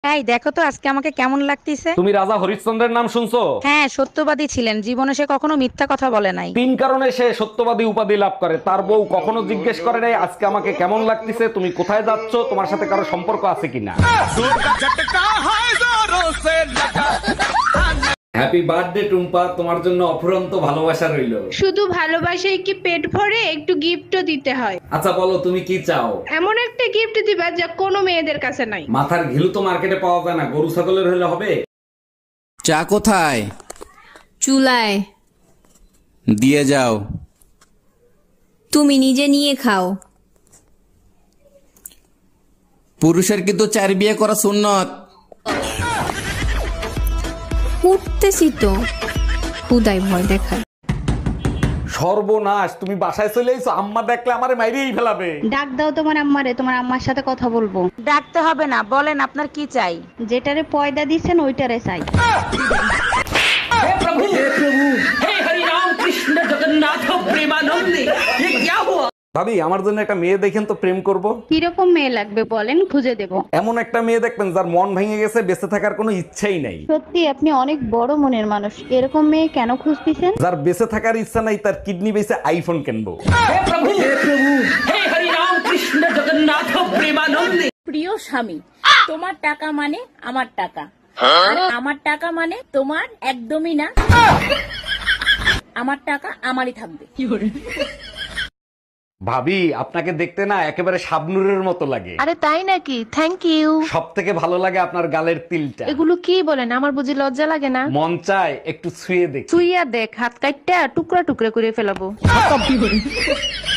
এই দেখো তো আজকে আমাকে কেমন লাগতেছে। তুমি রাজা হরিশ্চন্দ্রের নাম শুনছো? হ্যাঁ, সত্যবাদী ছিলেন, জীবনে সে কখনো মিথ্যা কথা বলে নাই। 3 কারণে সে সত্যবাদী উপাধি লাভ করে। তার বউ কখনো জিজ্ঞেস করে নাই আজকে আমাকে কেমন লাগতেছে, তুমি কোথায় যাচ্ছ, তোমার সাথে কারো সম্পর্ক আছে কিনা। হ্যাপি বার্থডে টুম্পা, তোমার জন্য অফুরন্ত ভালোবাসা রইলো। শুধু ভালোবাসায় কি পেট ভরে, একটু গিফটও দিতে হয়। আচ্ছা বলো তুমি কি চাও? এমন একটা গিফট দিবা যা কোনো মেয়েদের কাছে নাই। মাথার ঘিলু তো মার্কেটে পাওয়া যায় না, গরু ছাগলের হলে হবে। চা কোথায়? চুলায়। দিয়ে যাও। তুমি নিজে নিয়ে খাও। পুরুষের কিন্তু 4 বিয়ে করা সুন্নত। উঠতেছি তো, খুদাই ভয় দেখায়। সর্বনাশ, তুমি বাসায় চলে এসো, আম্মা দেখলে আমারে মাইরেই ফেলাবে। ডাক দাও তোমার আম্মারে, তোমার আম্মার সাথে কথা বলবো। ডাকতে হবে না, বলেন আপনার কি চাই। যেটারে পয়দা দিচ্ছেন ওইটারে চাই। ভাবি আমার জন্য একটা মেয়ে দেখেন তো, প্রেম করব। কিরকম মেয়ে লাগবে বলেন, খুঁজে দেব। এমন একটা মেয়ে দেখবেন যার মন ভেঙে গেছে, বেঁচে থাকার কোনো ইচ্ছাই নাই। সত্যি আপনি অনেক বড় মনের মানুষ, এরকম মেয়ে কেন খুঁজতেছেন? যার বেঁচে থাকার ইচ্ছা নাই, তার কিডনি বেঁচে আইফোন কিনবো। প্রিয় স্বামী, তোমার টাকা মানে আমার টাকা, আর আমার টাকা মানে তোমার একদমই না। আমার টাকা আমারই থাকবে। ভাবি আপনাকে দেখতে না একেবারে শাবনুরের মতো লাগে। আরে তাই নাকি? Thank you. সব থেকে ভালো লাগে আপনার গালের তিলটা। এগুলো কি বলেন, আমার বুঝি লজ্জা লাগে না? মন চায় একটু ছুঁয়ে দেখ। তুইয়া দেখ, হাত কাটটা টুকরা টুকরা করে ফেলাবো।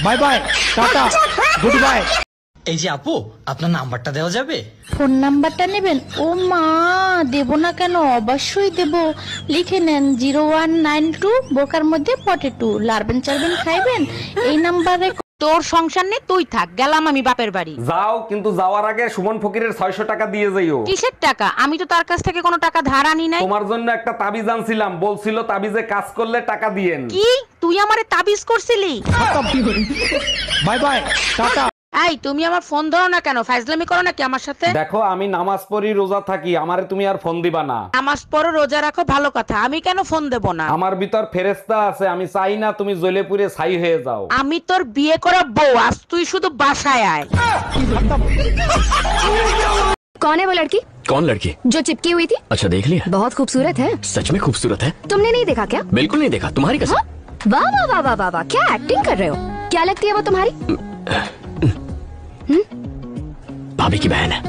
Bye bye, tata, good bye. এই যে আপু, আপনার নাম্বারটা দেওয়া যাবে? ফোন নাম্বারটা নেবেন? ও মা, দেব না কেন, অবশ্যই দেব। লিখে নেন 0192 বোকার মধ্যে পটেটো, লারবেন চারবেন খাইবেন এই নাম্বারে। তোর সংসার নেই, তুই থাক, গেলাম আমি বাপের বাড়ি। যাও, কিন্তু যাওয়ার আগে সুমন ফকিরের 600 টাকা দিয়ে যাইও। কিসের টাকা? আমি তো তার কাছ থেকে কোনো টাকা ধার আনি নাই। তোমার জন্য একটা তাবিজ আনছিলাম, বলছিল তাবিজে কাজ করলে টাকা দিয়েন। কি তুই আমারে তাবিজ করছিলি? By bye, tata. এই তুমি আমার ফোন ধরো না কেন? ফাইজলামি করো নাকি আমার সাথে? দেখো আমি নামাজ পড়ি, রোজা থাকি, আমারে তুমি আর ফোন দিবা না। নামাজ পড়ো, রোজা রাখো, ভালো কথা, আমি কেন ফোন দেব না? আমার ভিতর ফেরেশতা আছে, আমি চাই না তুমি জ্বলে পুড়ে ছাই হয়ে যাও। আমি তোর বিয়ে করা বউ, আজ তুই শুধু বাসায় আয়। कौन है वो लड़की? कौन लड़की? जो चिपकी हुई थी। अच्छा देख लिया? बहुत खूबसूरत है। सच में खूबसूरत है? तुमने नहीं देखा क्या? बिल्कुल नहीं देखा, तुम्हारी कसम। वाह वाह वाह वाह वाह वाह, क्या एक्टिंग कर रहे हो? क्या लगती है वो तुम्हारी? भाभी की बहन है।